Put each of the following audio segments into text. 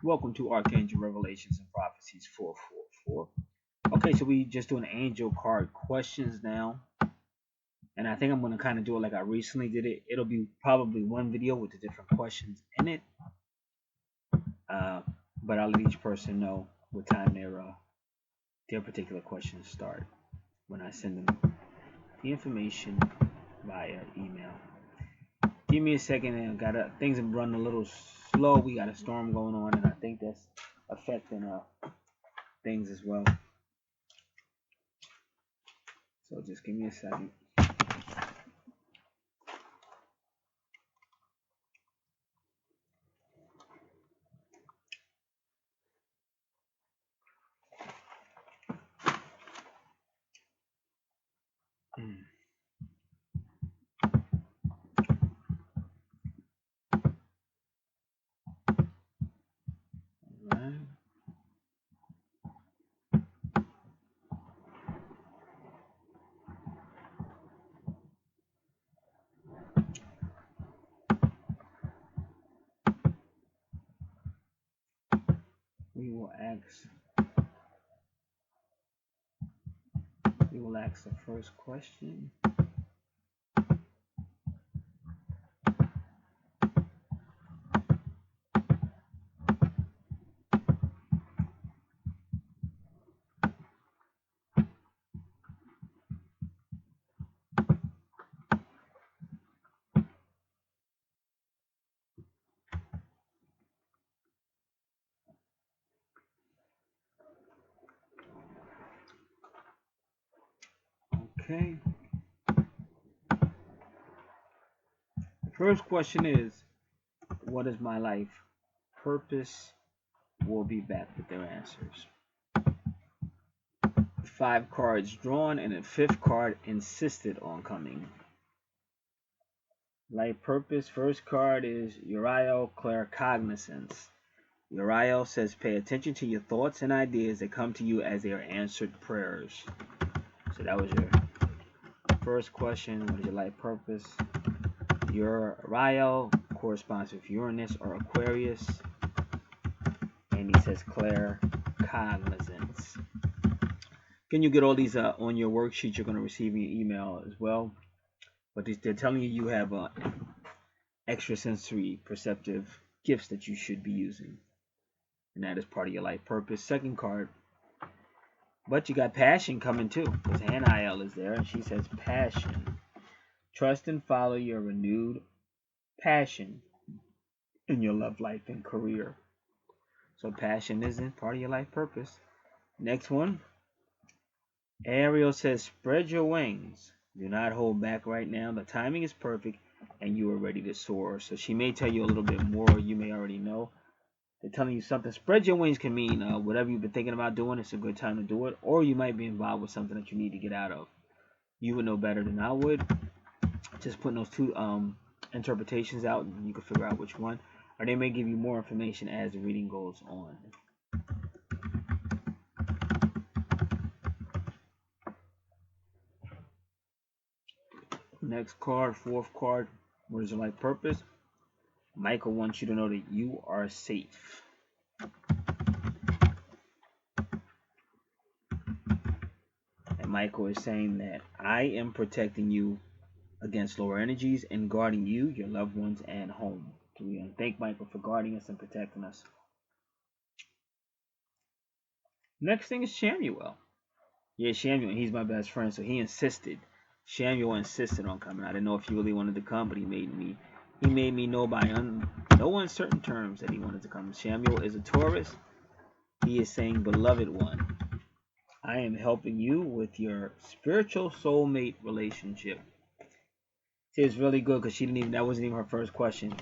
Welcome to Archangel Revelations and Prophecies 444. Okay, so we just doing angel card questions now. And I think I'm going to kind of do it like I recently did it. It'll be probably one video with the different questions in it. But I'll let each person know what time their particular questions start when I send them the information via email. Give me a second, and things have run a little slow. We got a storm going on, and I think that's affecting things as well. So just give me a second. Right. We will ask the first question. Okay. The first question is, what is my life purpose? We'll be back with their answers. 5 cards drawn, and the 5th card insisted on coming. Life purpose, first card is Uriel Claircognizance. Uriel says, pay attention to your thoughts and ideas that come to you as they are answered prayers. So that was your first question. What is your life purpose? Uriel corresponds with Uranus or Aquarius. And he says claircognizance. Can you get all these on your worksheet you're going to receive in your email as well? But they're telling you you have extrasensory perceptive gifts that you should be using. And that is part of your life purpose. Second card. But you got passion coming too. Because Aniel is there and she says passion. Trust and follow your renewed passion in your love life and career. So passion isn't part of your life purpose. Next one. Ariel says, spread your wings. Do not hold back right now. The timing is perfect and you are ready to soar. So she may tell you a little bit more. You may already know. They're telling you something. Spread your wings can mean whatever you've been thinking about doing, it's a good time to do it. Or you might be involved with something that you need to get out of. You would know better than I would. Just putting those two interpretations out and you can figure out which one. Or they may give you more information as the reading goes on. Next card, 4th card. What is your life purpose? Michael wants you to know that you are safe. And Michael is saying that I am protecting you against lower energies and guarding you, your loved ones, and home. So we thank Michael for guarding us and protecting us. Next thing is Shamuel. Yeah, Shamuel, he's my best friend, so he insisted. Shamuel insisted on coming. I didn't know if he really wanted to come, but he made me know by no uncertain terms that he wanted to come. Shamuel is a Taurus. He is saying, beloved one, I am helping you with your spiritual soulmate relationship. See, it's really good because that wasn't even her first question.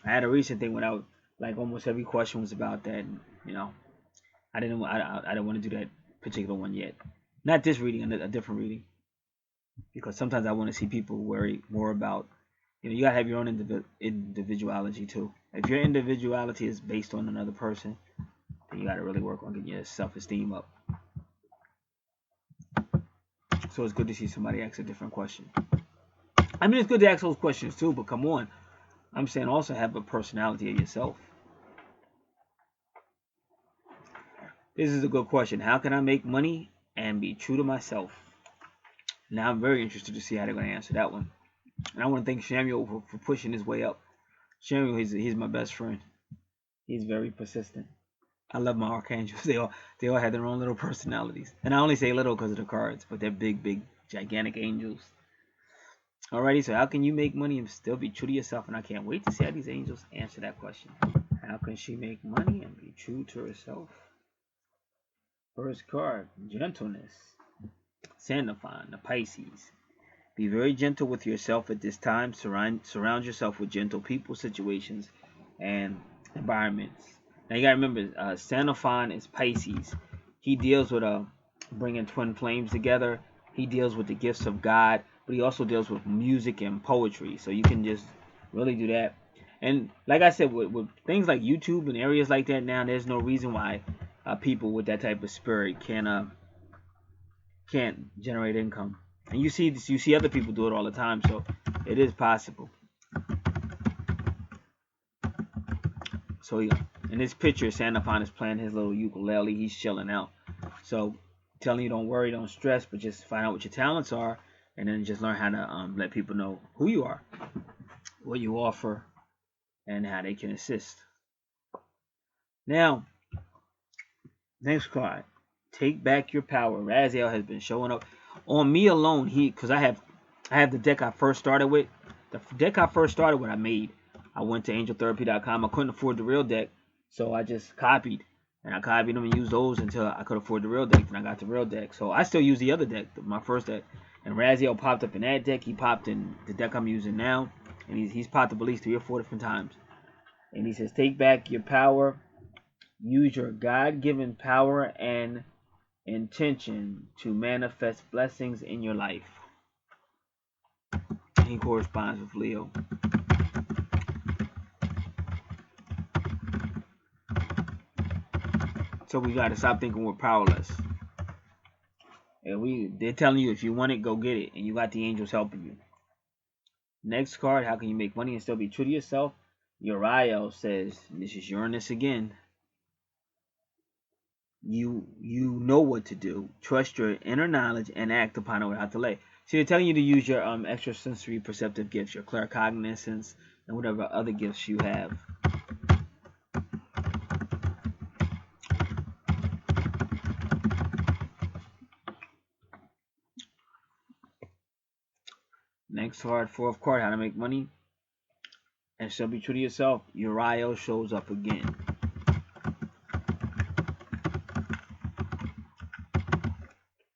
I had a recent thing when like almost every question was about that. And, I didn't want to do that particular one yet. Not this reading, a different reading. Because sometimes I want to see people worry more about, you gotta have your own individuality too. If your individuality is based on another person, then you gotta really work on getting your self-esteem up. So it's good to see somebody ask a different question. I mean, it's good to ask those questions too, but come on. I'm saying also have a personality of yourself. This is a good question. How can I make money and be true to myself? Now I'm very interested to see how they're going to answer that one. And I want to thank Samuel for pushing his way up. Samuel, he's my best friend. He's very persistent. I love my archangels. They all have their own little personalities. And I only say little because of the cards, but they're big, gigantic angels. Alrighty, so how can you make money and still be true to yourself? And I can't wait to see how these angels answer that question. How can she make money and be true to herself? First card, gentleness. Sandalphon, the Pisces. Be very gentle with yourself at this time. Surround yourself with gentle people, situations, and environments. Now you gotta remember, Sandalphon is Pisces. He deals with bringing twin flames together. He deals with the gifts of God, but he also deals with music and poetry. So you can just really do that. And like I said, with things like YouTube and areas like that now, there's no reason why people with that type of spirit can't generate income. And you see other people do it all the time, so it is possible. So in this picture, Sandalphon is playing his little ukulele. He's chilling out. So telling you, don't worry, don't stress, but just find out what your talents are, and then just learn how to let people know who you are, what you offer, and how they can assist. Now, next card. Take back your power. Raziel has been showing up. On me alone, because I have the deck I first started with. The deck I first started with, I made. I went to angeltherapy.com. I couldn't afford the real deck, so I just copied. And I copied them and used those until I could afford the real deck. Then I got the real deck. So I still use the other deck, my first deck. And Raziel popped up in that deck. He popped in the deck I'm using now. And he's popped up at least 3 or 4 different times. And he says, take back your power. Use your God-given power and intention to manifest blessings in your life. He corresponds with Leo. So we got to stop thinking we're powerless. And they're telling you, if you want it, go get it. And you got the angels helping you. Next card, how can you make money and still be true to yourself? Uriel says, this is Uranus again. You know what to do. Trust your inner knowledge and act upon it without delay. So they're telling you to use your extrasensory perceptive gifts, your claircognizance, and whatever other gifts you have. Next card, 4th card, how to make money and still be true to yourself. Uriel shows up again.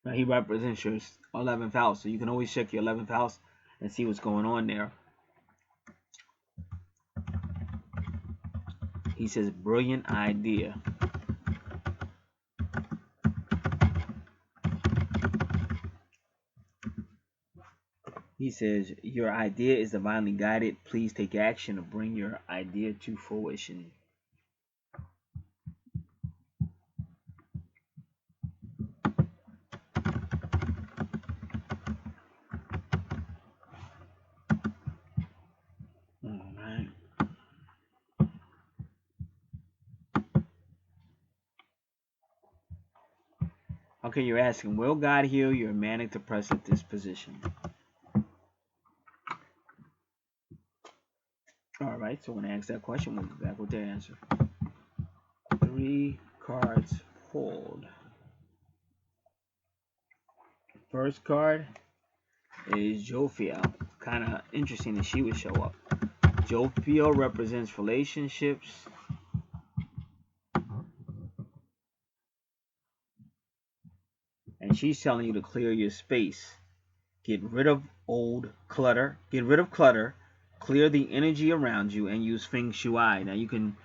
Now he represents your 11th house, so you can always check your 11th house and see what's going on there. He says, brilliant idea. He says, your idea is divinely guided. Please take action to bring your idea to fruition. Alright. Okay, you're asking, will God heal your manic depressive disposition? Alright, so when I ask that question, we'll be back with their answer. 3 cards pulled. First card is Jophiel. Kind of interesting that she would show up. Jophiel represents relationships. And she's telling you to clear your space. Get rid of old clutter. Get rid of clutter. Clear the energy around you and use Feng Shui. Now you can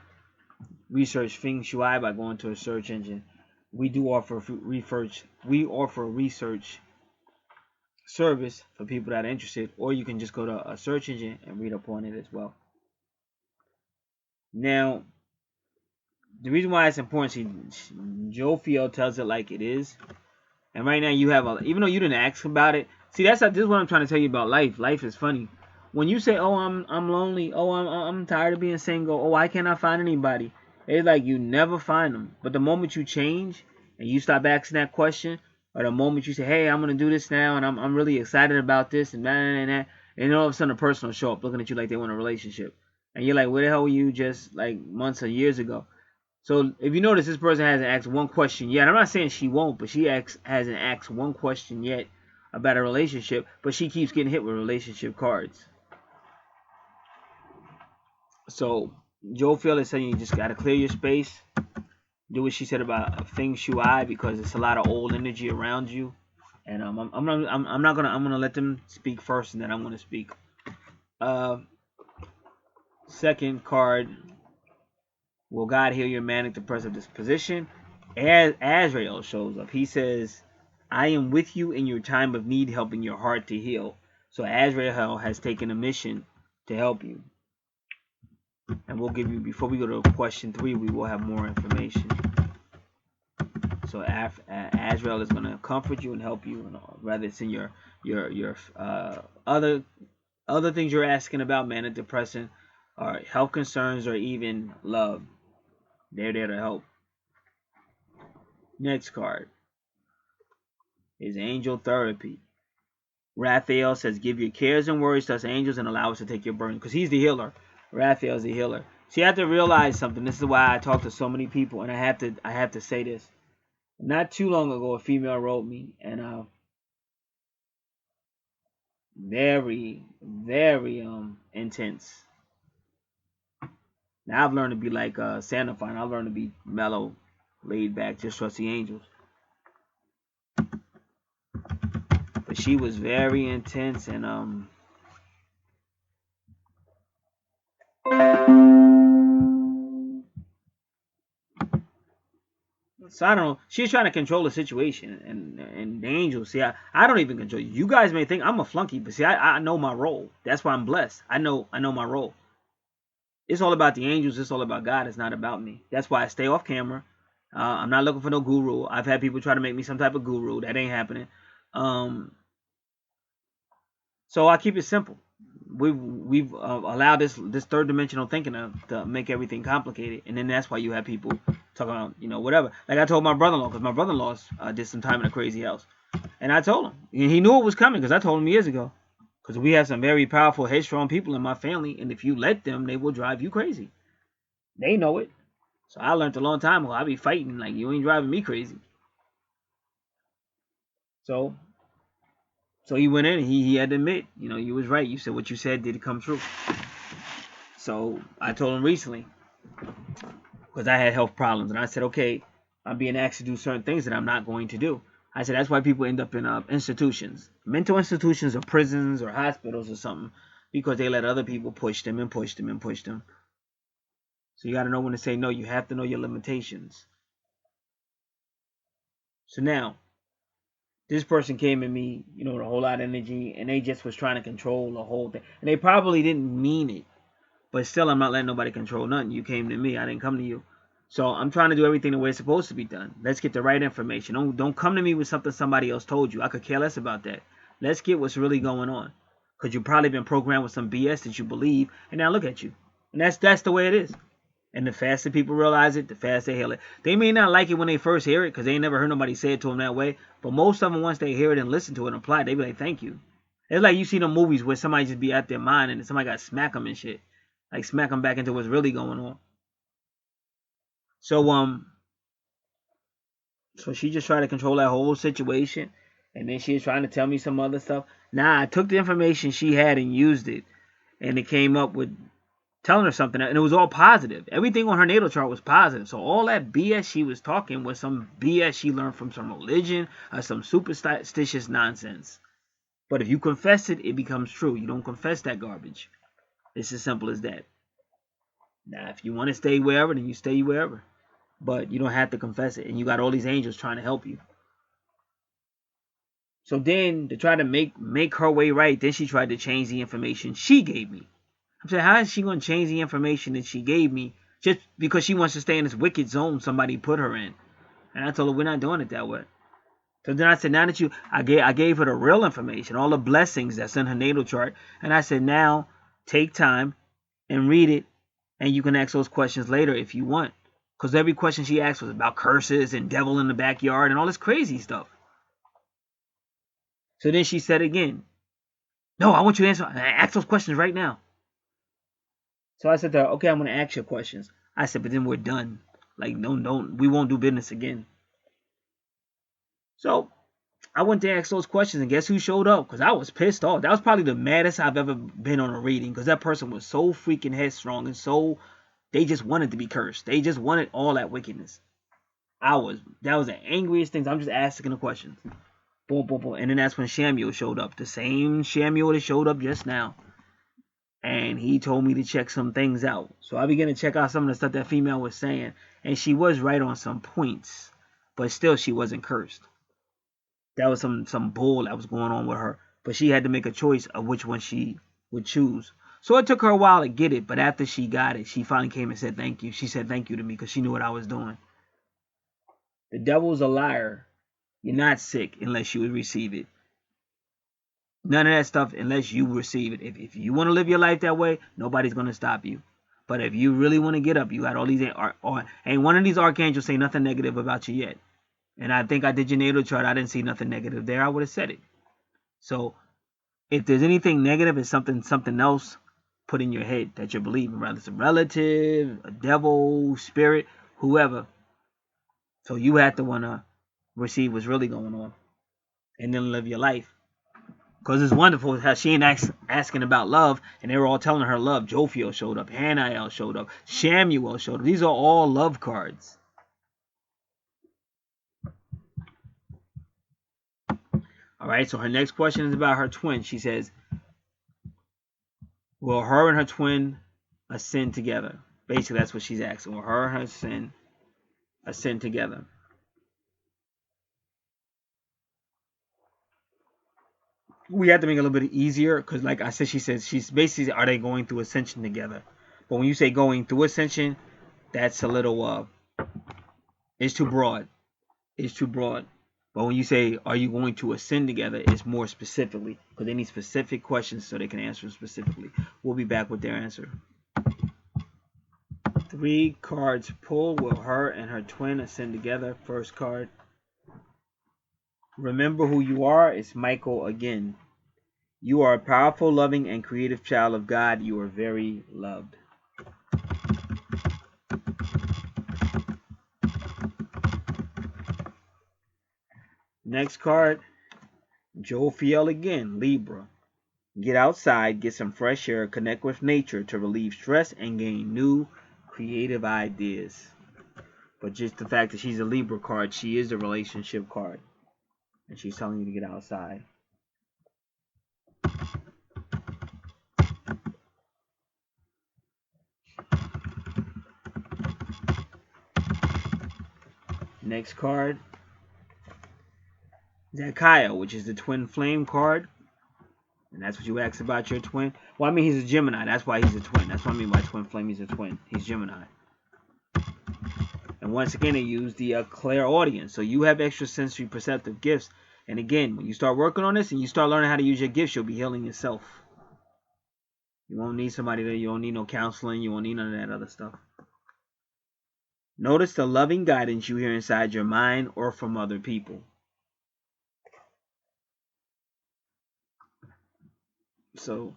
research Feng Shui by going to a search engine. We do offer research. We offer research service for people that are interested, or you can just go to a search engine and read up on it as well. Now, the reason why it's important, Jophiel tells it like it is. And right now you have even though you didn't ask about it. See, this is what I'm trying to tell you about life. Life is funny. When you say, "Oh, I'm lonely. Oh, I'm tired of being single. Oh, why can't I find anybody?" It's like you never find them. But the moment you change and you stop asking that question, or the moment you say, "Hey, I'm gonna do this now, and I'm really excited about this," and that, and all of a sudden a person will show up looking at you like they want a relationship, and you're like, "Where the hell were you just like months or years ago?" So if you notice, this person hasn't asked one question yet. I'm not saying she won't, but she hasn't asked one question yet about a relationship, but she keeps getting hit with relationship cards. So Joe Phil is saying you just gotta clear your space. Do what she said about Feng Shui, because it's a lot of old energy around you. And I'm gonna let them speak first, and then I'm gonna speak. Second card, will God heal your manic depressive disposition? As Azrael shows up, he says, "I am with you in your time of need, helping your heart to heal." So Azrael has taken a mission to help you. And we'll give you, before we go to question 3, we will have more information. So Azrael is going to comfort you and help you, whether it's in your other things you're asking about, manic depression, or health concerns, or even love. They're there to help. Next card is Angel Therapy. Raphael says, "Give your cares and worries to us angels and allow us to take your burden," because he's the healer. Raphael's the healer. So you have to realize something. This is why I talk to so many people, and I have to say this. Not too long ago, a female wrote me, and very, very intense. Now I've learned to be like Santa Fine. I've learned to be mellow, laid back, just trust the angels. But she was very intense, and so I don't know. She's trying to control the situation, and the angels. See, I don't even control you. You guys may think I'm a flunky, but see, I know my role. That's why I'm blessed. I know my role. It's all about the angels. It's all about God. It's not about me. That's why I stay off camera. I'm not looking for no guru. I've had people try to make me some type of guru. That ain't happening. So I keep it simple. We've allowed this third dimensional thinking to make everything complicated, and then that's why you have people talking about whatever. Like I told my brother-in-law, because my brother-in-law did some time in a crazy house, and I told him, and he knew it was coming because I told him years ago. Because we have some very powerful, headstrong people in my family, and if you let them, they will drive you crazy. They know it. So I learned a long time ago. I be fighting like, you ain't driving me crazy. So he went in and he had to admit, you was right. You said what you said did come true. So I told him recently, because I had health problems, and I said, okay, I'm being asked to do certain things that I'm not going to do. I said that's why people end up in institutions, mental institutions, or prisons, or hospitals, or something, because they let other people push them and push them and push them. So you got to know when to say no. You have to know your limitations. So now, this person came at me, with a whole lot of energy, and they just was trying to control the whole thing. And they probably didn't mean it, but still, I'm not letting nobody control nothing. You came to me, I didn't come to you. So I'm trying to do everything the way it's supposed to be done. Let's get the right information. Don't come to me with something somebody else told you. I could care less about that. Let's get what's really going on. Because you've probably been programmed with some BS that you believe, and now look at you. And that's the way it is. And the faster people realize it, the faster they heal it. They may not like it when they first hear it, because they ain't never heard nobody say it to them that way. But most of them, once they hear it and listen to it and apply it, they be like, thank you. It's like you see the movies where somebody just be out their mind and somebody got to smack them and shit. Like smack them back into what's really going on. So she just tried to control that whole situation, and then she was trying to tell me some other stuff. Nah, I took the information she had and used it, and it came up with telling her something, and it was all positive. Everything on her natal chart was positive. So all that BS she was talking was some BS she learned from some religion or some superstitious nonsense. But if you confess it, it becomes true. You don't confess that garbage. It's as simple as that. Now, if you want to stay wherever, then you stay wherever. But you don't have to confess it. And you got all these angels trying to help you. So then, to try to make her way right, then she tried to change the information she gave me. I'm saying, how is she going to change the information that she gave me just because she wants to stay in this wicked zone somebody put her in? And I told her, we're not doing it that way. So then I said, now that I gave her the real information, all the blessings that's in her natal chart. And I said, now take time and read it. And you can ask those questions later if you want. Because every question she asked was about curses and devil in the backyard and all this crazy stuff. So then she said again, no, I want you to ask those questions right now. So I said to her, okay, I'm going to ask your questions. I said, but then we're done. Like, we won't do business again. So I went to ask those questions, and guess who showed up? Because I was pissed off. That was probably the maddest I've ever been on a reading, because that person was so freaking headstrong and so, they just wanted to be cursed. They just wanted all that wickedness. That was the angriest things. I'm just asking the questions. Boom, boom, boom. And then that's when Shamuel showed up. The same Shamuel that showed up just now. And he told me to check some things out. So I began to check out some of the stuff that female was saying. And she was right on some points. But still, she wasn't cursed. That was some bull that was going on with her. But she had to make a choice of which one she would choose. So it took her a while to get it. But after she got it, she finally came and said thank you. She said thank you to me because she knew what I was doing. The devil's a liar. You're not sick unless you would receive it. None of that stuff unless you receive it. If you want to live your life that way, nobody's going to stop you. But if you really want to get up, you got all these... Ain't one of these archangels say nothing negative about you yet. And I think I did your natal chart. I didn't see nothing negative there. I would have said it. So if there's anything negative, it's something else put in your head that you're believing. Whether it's a relative, a devil, spirit, whoever. So you have to want to receive what's really going on. And then live your life. Because it's wonderful how she ain't asking about love, and they were all telling her love. Jophiel showed up, Hanael showed up, Shamuel showed up. These are all love cards. Alright, so her next question is about her twin. She says, will her and her twin ascend together? Basically, that's what she's asking. Will her and her twin ascend together? We have to make it a little bit easier because, like I said, she says she's basically, are they going through ascension together? But when you say going through ascension, that's a little it's too broad. It's too broad. But when you say, are you going to ascend together, it's more specifically because they need specific questions so they can answer specifically. We'll be back with their answer. 3 cards pull. Will her and her twin ascend together? First card. Remember who you are. It's Michael again. You are a powerful, loving, and creative child of God. You are very loved. Next card, Jophiel again, Libra. Get outside, get some fresh air, connect with nature to relieve stress and gain new creative ideas. But just the fact that she's a Libra card, she is a relationship card. And she's telling you to get outside. Next card, Zakiah, which is the twin flame card. And that's what you asked about your twin. Well, I mean, he's a Gemini. That's why he's a twin. That's what I mean by twin flame. He's a twin. He's Gemini. And once again, they use the clairaudience. So you have extrasensory perceptive gifts. And again, when you start working on this and you start learning how to use your gifts, you'll be healing yourself. You won't need somebody there. You don't need no counseling. You won't need none of that other stuff. Notice the loving guidance you hear inside your mind or from other people. So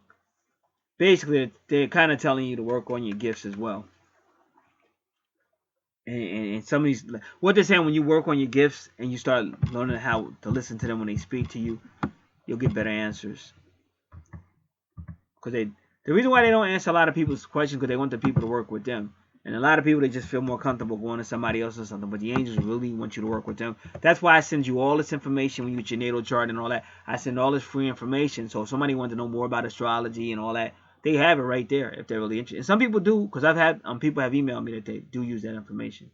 basically, they're kind of telling you to work on your gifts as well. And some of these, what they're saying, when you work on your gifts and you start learning how to listen to them when they speak to you, you'll get better answers. Because the reason why they don't answer a lot of people's questions because they want the people to work with them. And a lot of people, they just feel more comfortable going to somebody else or something. But the angels really want you to work with them. That's why I send you all this information when you get your natal chart and all that. I send all this free information. So if somebody wants to know more about astrology and all that, they have it right there if they're really interested. And some people do, because I've had people have emailed me that they do use that information.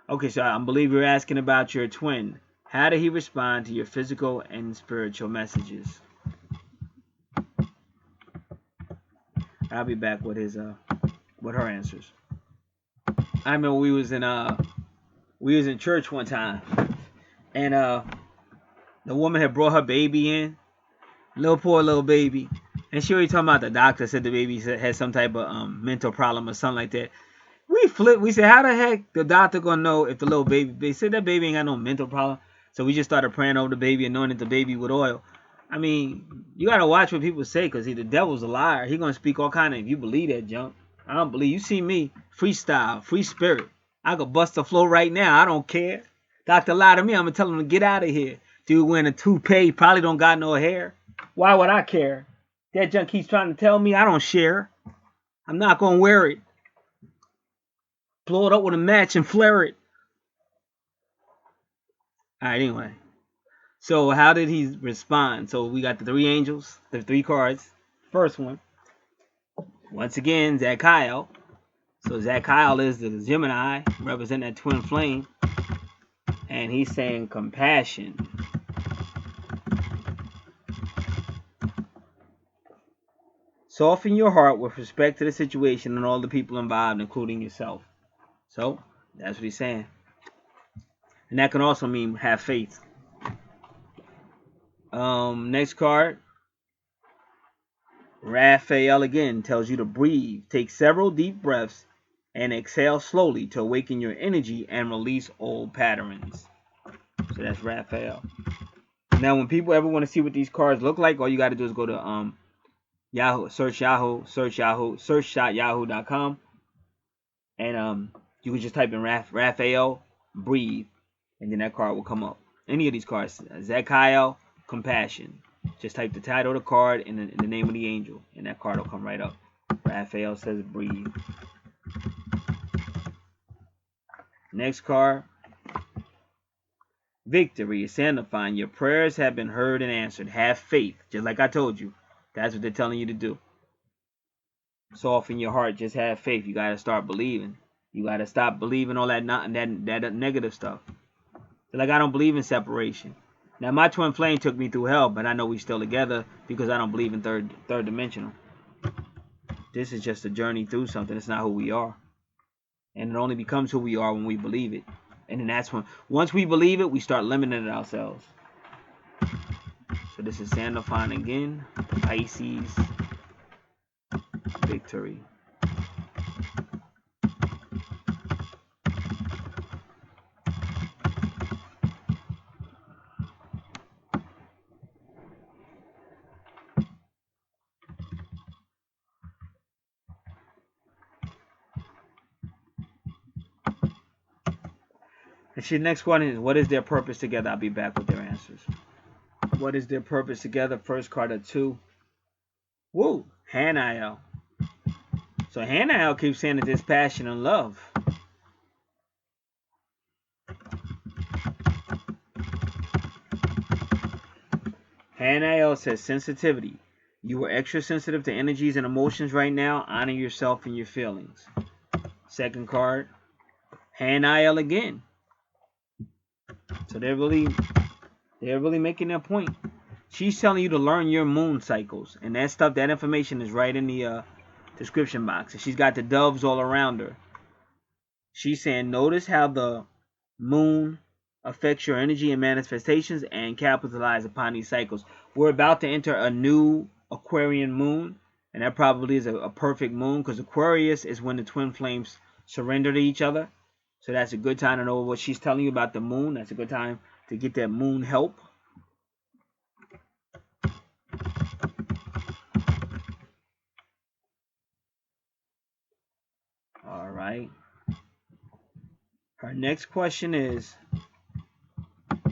Okay, so I believe you're asking about your twin. How did he respond to your physical and spiritual messages? I'll be back with her answers. I remember we was in church one time, and the woman had brought her baby in, poor little baby, And she already talking about the doctor said the baby had some type of mental problem or something like that. We flipped. We said, how the heck the doctor gonna know if the little baby? They said that baby ain't got no mental problem. So we just started praying over the baby, anointing the baby with oil. I mean, you gotta watch what people say, cause the devil's a liar. He gonna speak all kind of. If you believe that junk, I don't believe. You see me, freestyle, free spirit. I could bust the flow right now. I don't care. Doctor lied to me. I'm gonna tell him to get out of here. Dude wearing a toupee, probably don't got no hair. Why would I care? That junk keeps trying to tell me I don't share. I'm not gonna wear it. Blow it up with a match and flare it. All right, anyway. So how did he respond? So we got the three angels, the three cards. First one, once again, Zachiel. So Zachiel is the Gemini, representing that twin flame. And he's saying compassion. Soften your heart with respect to the situation and all the people involved, including yourself. So that's what he's saying. And that can also mean have faith. Next card. Raphael again tells you to breathe. Take several deep breaths and exhale slowly to awaken your energy and release old patterns. So that's Raphael. Now, when people ever want to see what these cards look like, all you got to do is go to Yahoo, search yahoo.com, and you can just type in Raphael, breathe, and then that card will come up. Any of these cards, Zachiel, compassion. Just type the title of the card and the name of the angel, and that card will come right up. Raphael says breathe. Next card. Victory is signifying your prayers have been heard and answered. Have faith. Just like I told you. That's what they're telling you to do. Soften your heart. Just have faith. You got to start believing. You got to stop believing all that negative stuff. Like, I don't believe in separation. Now, my twin flame took me through hell, but I know we're still together because I don't believe in third dimensional. This is just a journey through something. It's not who we are. And it only becomes who we are when we believe it. And then that's when, once we believe it, we start limiting it ourselves. So this is Sandalphon again. Pisces. Victory. And next one is, what is their purpose together? I'll be back with their answers. What is their purpose together? First card of 2. Woo! Hanael. So Hanael keeps saying that there's passion and love. Hanael says sensitivity. You are extra sensitive to energies and emotions right now. Honor yourself and your feelings. Second card. Hanael again. So they're really making their point. She's telling you to learn your moon cycles, and that stuff, that information is right in the description box. And she's got the doves all around her. She's saying, notice how the moon affects your energy and manifestations, and capitalize upon these cycles. We're about to enter a new Aquarian moon, and that probably is a perfect moon, because Aquarius is when the twin flames surrender to each other. So that's a good time to know what she's telling you about the moon. That's a good time to get that moon help. All right. Her next question is,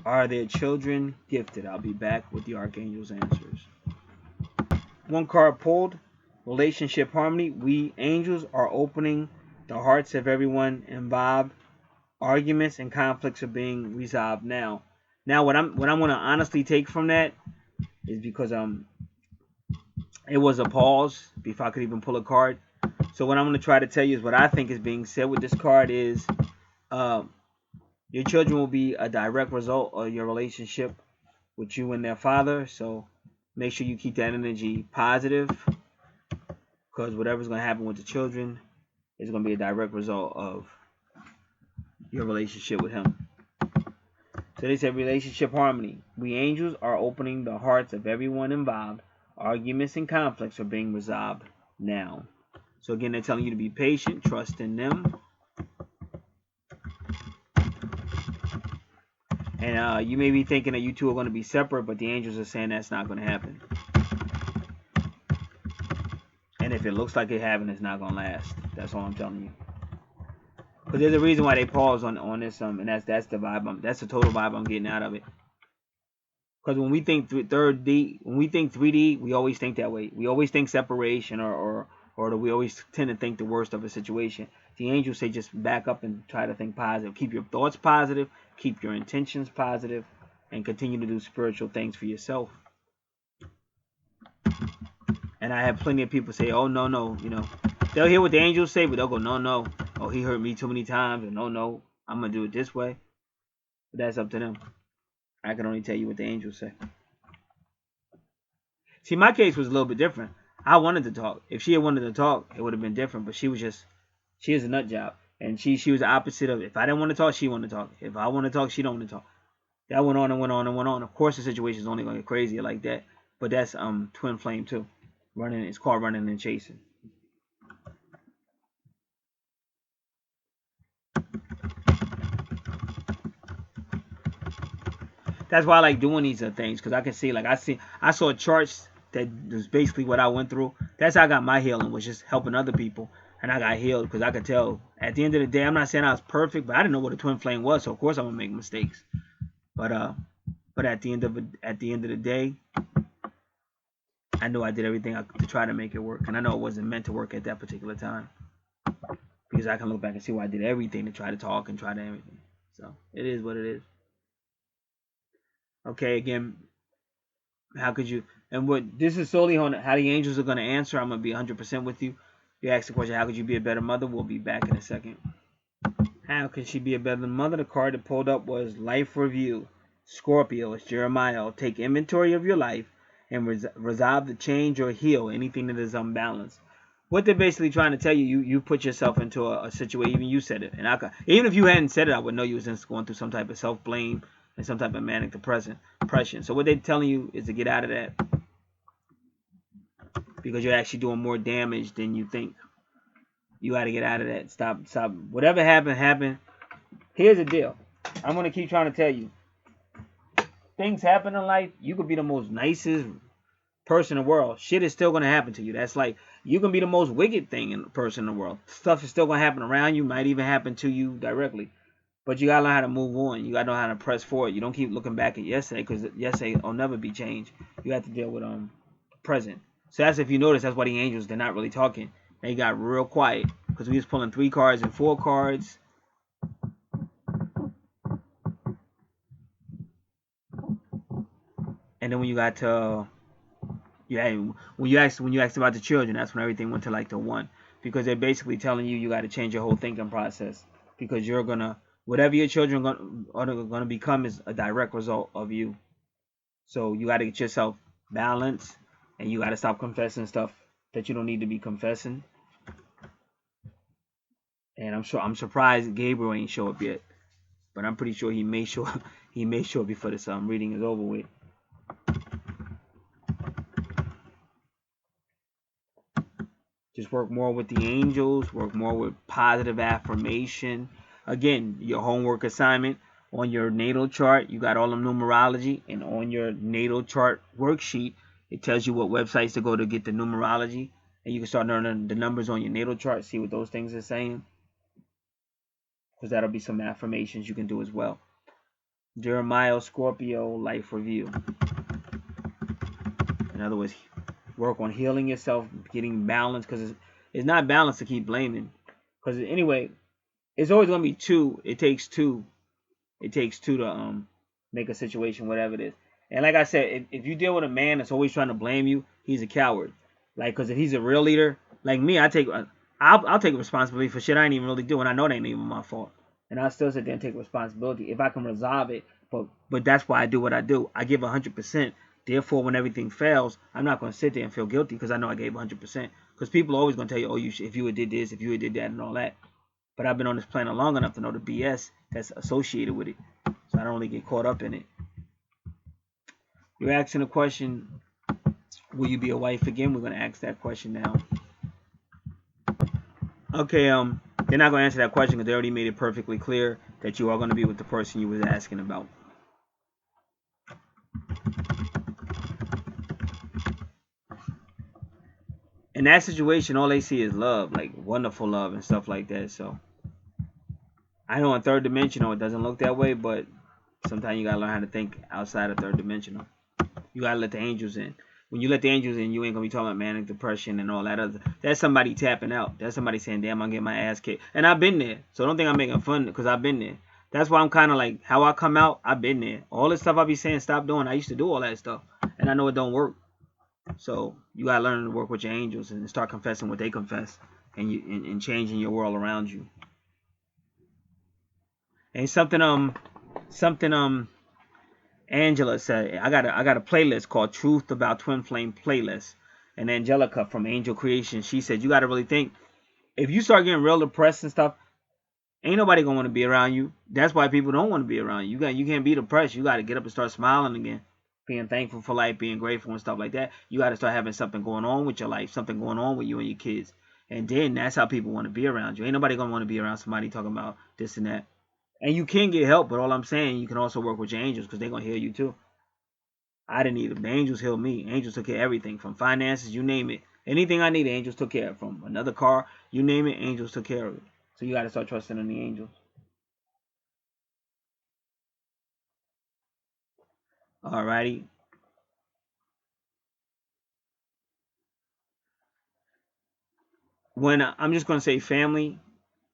are their children gifted? I'll be back with the Archangel's answers. One card pulled, relationship harmony. We angels are opening the hearts of everyone involved. Arguments and conflicts are being resolved now. Now, what I'm going to honestly take from that is because it was a pause before I could even pull a card. So what I'm going to try to tell you is what I think is being said with this card is your children will be a direct result of your relationship with you and their father. So make sure you keep that energy positive, because whatever's going to happen with the children is going to be a direct result of your relationship with him. So they said relationship harmony. We angels are opening the hearts of everyone involved. Arguments and conflicts are being resolved now. So again, they're telling you to be patient, trust in them. And you may be thinking that you two are going to be separate, but the angels are saying that's not going to happen. And if it looks like it happened, it's not going to last. That's all I'm telling you. Because there's a reason why they pause on this, and that's the vibe. That's the total vibe I'm getting out of it. Because when we think 3D, when we think 3D, we always think that way. We always think separation, or we always tend to think the worst of a situation. The angels say just back up and try to think positive. Keep your thoughts positive, keep your intentions positive, and continue to do spiritual things for yourself. And I have plenty of people say, oh, no, no, you know. They'll hear what the angels say, but they'll go, no, no. Oh, he hurt me too many times, and no, no, I'm going to do it this way. But that's up to them. I can only tell you what the angels say. See, my case was a little bit different. I wanted to talk. If she had wanted to talk, it would have been different. But she was a nut job. And she was the opposite of it. If I didn't want to talk, she wanted to talk. If I want to talk, she don't want to talk. That went on and went on and went on. Of course, the situation is only going to get crazier like that. But that's twin flame too. It's called running and chasing. That's why I like doing these things, because I can see, like I saw charts that was basically what I went through. That's how I got my healing, was just helping other people, and I got healed because I could tell. At the end of the day, I'm not saying I was perfect, but I didn't know what a twin flame was, so of course I'm gonna make mistakes. But at the end of the day, I knew I did everything to try to make it work, and I know it wasn't meant to work at that particular time, because I can look back and see why I did everything to try to talk and try to everything. So it is what it is. Okay, again, how could you, and what this is solely on how the angels are going to answer. I'm going to be 100% with you. You asked the question, how could you be a better mother? We'll be back in a second. How could she be a better mother? The card that pulled up was Life Review. Scorpio, it's Jeremiah. Take inventory of your life and resolve to change or heal anything that is unbalanced. What they're basically trying to tell you, you put yourself into a situation. Even you said it, and even if you hadn't said it, I would know you was going through some type of self-blame and some type of manic depression. So what they're telling you is to get out of that, because you're actually doing more damage than you think. You got to get out of that. Stop. Whatever happened. Here's the deal. I'm going to keep trying to tell you. Things happen in life. You could be the most nicest person in the world. Shit is still going to happen to you. That's like, you can be the most wicked person in the world. Stuff is still going to happen around you. Might even happen to you directly. But you got to learn how to move on. You got to know how to press forward. You don't keep looking back at yesterday, because yesterday will never be changed. You have to deal with present. So that's, if you notice, that's why the angels, they're not really talking. They got real quiet, because we was pulling 3 cards and 4 cards. And then when you got to, when you asked about the children, that's when everything went to like the 1. Because they're basically telling you got to change your whole thinking process. Because you're going to, whatever your children are going to become is a direct result of you. So you got to get yourself balanced, and you got to stop confessing stuff that you don't need to be confessing. And I'm surprised Gabriel ain't show up yet, but I'm pretty sure he may show up. He may show up before this reading is over with. Just work more with the angels. Work more with positive affirmation. Again, your homework assignment on your natal chart, you got all the numerology, and on your natal chart worksheet, it tells you what websites to go to get the numerology, and you can start learning the numbers on your natal chart, see what those things are saying, because that'll be some affirmations you can do as well. Jeremiah, Scorpio, Life Review. In other words, work on healing yourself, getting balanced, because it's not balanced to keep blaming. Because anyway, it's always going to be 2. It takes 2. It takes 2 to make a situation, whatever it is. And like I said, if you deal with a man that's always trying to blame you, he's a coward. Like, because if he's a real leader, like me, I'll take responsibility for shit I ain't even really doing. I know they ain't even my fault, and I'll still sit there and take responsibility if I can resolve it. But that's why I do what I do. I give 100%. Therefore, when everything fails, I'm not going to sit there and feel guilty because I know I gave 100%. Because people are always going to tell you, oh, if you had did this, if you had did that, and all that. But I've been on this planet long enough to know the BS that's associated with it, so I don't really get caught up in it. You're asking a question, Will you be a wife again? We're going to ask that question now. Okay, they're not going to answer that question because they already made it perfectly clear that you are going to be with the person you was asking about. In that situation, all they see is love, like wonderful love and stuff like that. So I know in third dimensional it doesn't look that way, but sometimes you gotta learn how to think outside of third dimensional. You gotta let the angels in. When you let the angels in, you ain't gonna be talking about manic depression and all that other. That's somebody tapping out. That's somebody saying, "Damn, I'm getting my ass kicked." And I've been there, so don't think I'm making fun because I've been there. That's why I'm kind of like how I come out. I've been there. All the stuff I be saying, stop doing. I used to do all that stuff, and I know it don't work. So you gotta learn to work with your angels and start confessing what they confess, and changing your world around you. And something Angela said, I got a playlist called Truth About Twin Flame Playlist. And Angelica from Angel Creation, she said you gotta really think, if you start getting real depressed and stuff, ain't nobody gonna want to be around you. That's why people don't want to be around you. You can't be depressed. You gotta get up and start smiling again. Being thankful for life, being grateful and stuff like that. You gotta start having something going on with your life, something going on with you and your kids. And then that's how people want to be around you. Ain't nobody gonna want to be around somebody talking about this and that. And you can get help, but all I'm saying, you can also work with your angels because they're going to heal you too. I didn't need them. The angels healed me. Angels took care of everything from finances, you name it. Anything I need, angels took care of. From another car, you name it, angels took care of it. So you got to start trusting in the angels. Alrighty. When I'm just going to say family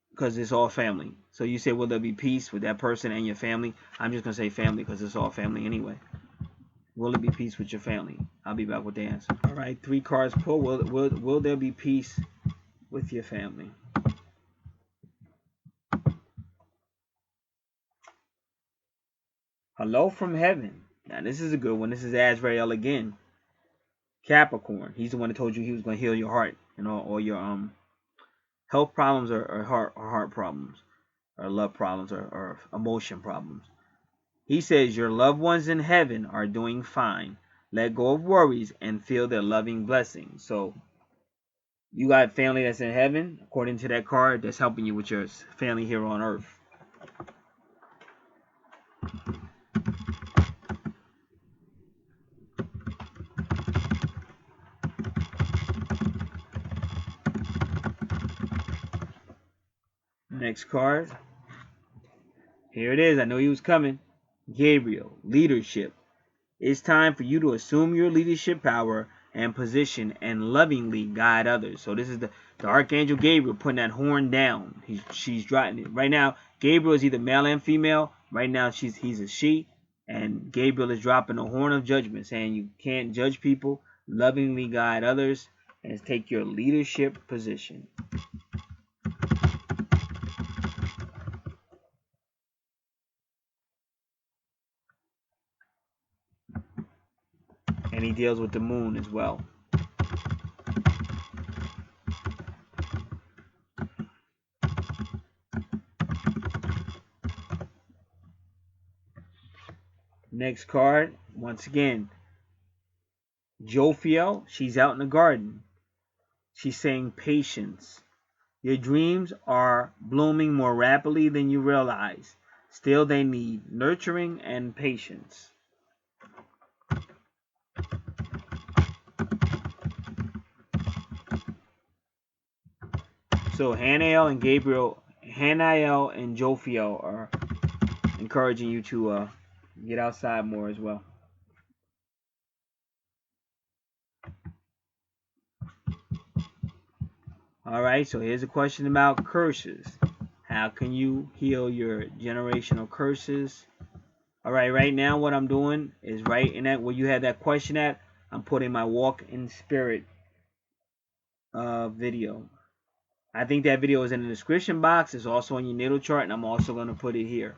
because it's all family. So you say, will there be peace with that person and your family? I'm just going to say family because it's all family anyway. Will it be peace with your family? I'll be back with the answer. All right, 3 cards pulled. Will there be peace with your family? Hello from heaven. Now this is a good one. This is Azrael again. Capricorn. He's the one that told you he was going to heal your heart and all your health problems or heart problems or love problems or emotion problems. He says your loved ones in heaven are doing fine. Let go of worries and feel their loving blessings. So you got family that's in heaven, according to that card, that's helping you with your family here on earth. Next card. Here it is. I know he was coming. Gabriel, leadership. It's time for you to assume your leadership power and position and lovingly guide others. So this is the Archangel Gabriel putting that horn down. She's dropping it. Right now, Gabriel is either male and female. Right now, he's a she. And Gabriel is dropping a horn of judgment, saying you can't judge people, lovingly guide others, and take your leadership position. And he deals with the moon as well. Next card, once again, Jophiel. She's out in the garden. She's saying patience. Your dreams are blooming more rapidly than you realize. Still, they need nurturing and patience. So Hanael and Gabriel, Hanael and Jophiel are encouraging you to get outside more as well. All right, so here's a question about curses. How can you heal your generational curses? All right, right now what I'm doing is right in that where you had that question at, I'm putting my walk in spirit video. I think that video is in the description box. It's also on your natal chart, and I'm also going to put it here.